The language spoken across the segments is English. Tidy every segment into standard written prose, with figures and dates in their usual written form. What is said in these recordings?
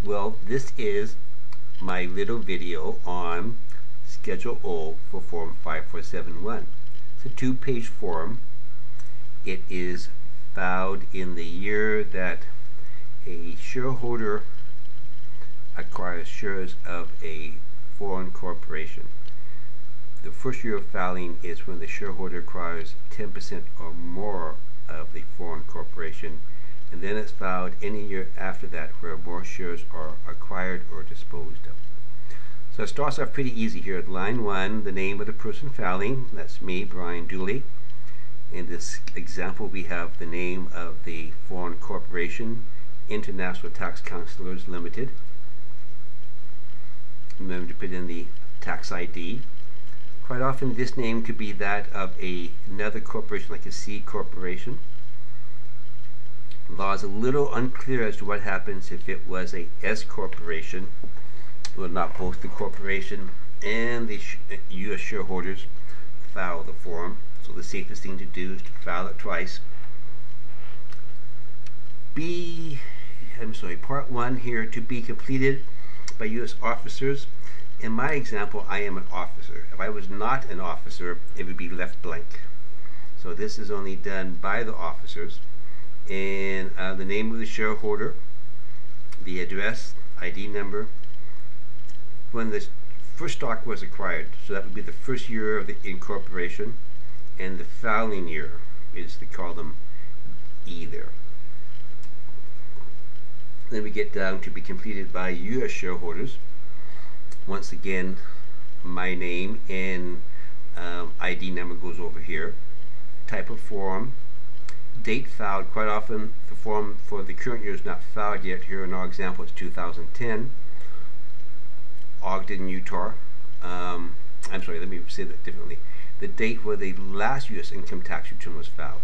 Well, this is my little video on Schedule O for Form 5471. It's a two-page form. It is filed in the year that a shareholder acquires shares of a foreign corporation. The first year of filing is when the shareholder acquires 10% or more of the foreign corporation, and then it's filed any year after that where more shares are acquired or disposed of. So it starts off pretty easy here. At line 1, the name of the person filing, that's me, Brian Dooley. In this example, we have the name of the foreign corporation, International Tax Counselors Limited. Remember to put in the tax ID. Quite often this name could be that of another corporation, like a C corporation. The law is a little unclear as to what happens if it was a S corporation. Well, not both the corporation and the U.S. shareholders file the form. So the safest thing to do is to file it twice. Part 1 here, to be completed by U.S. officers. In my example, I am an officer. If I was not an officer, it would be left blank. So this is only done by the officers. And the name of the shareholder, the address, ID number, when the first stock was acquired. So that would be the first year of the incorporation, and the filing year is the column E there. Then we get down to be completed by U.S. shareholders. Once again, my name and ID number goes over here. Type of form, date filed. Quite often the form for the current year is not filed yet. Here in our example it's 2010. Ogden, Utah. Let me say that differently. The date where the last U.S. income tax return was filed.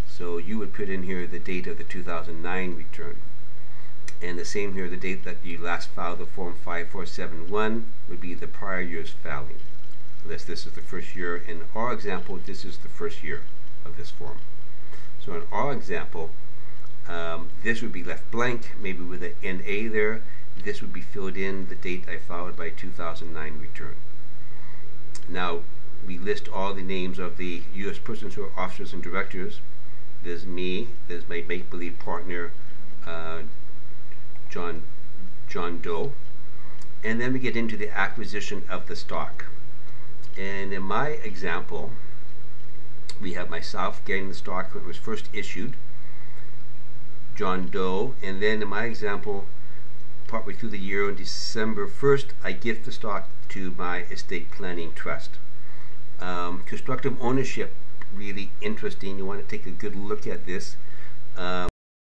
So you would put in here the date of the 2009 return. And the same here, the date that you last filed the Form 5471 would be the prior year's filing. Unless this is the first year. In our example, this is the first year of this form. So in our example, this would be left blank, maybe with an NA there. This would be filled in the date I filed my 2009 return. Now, we list all the names of the U.S. persons who are officers and directors. There's me, there's my make-believe partner, John Doe, and then we get into the acquisition of the stock. And in my example, we have myself getting the stock when it was first issued, John Doe, and then in my example, partway through the year on December 1st, I gift the stock to my estate planning trust. Constructive ownership, really interesting. You want to take a good look at this.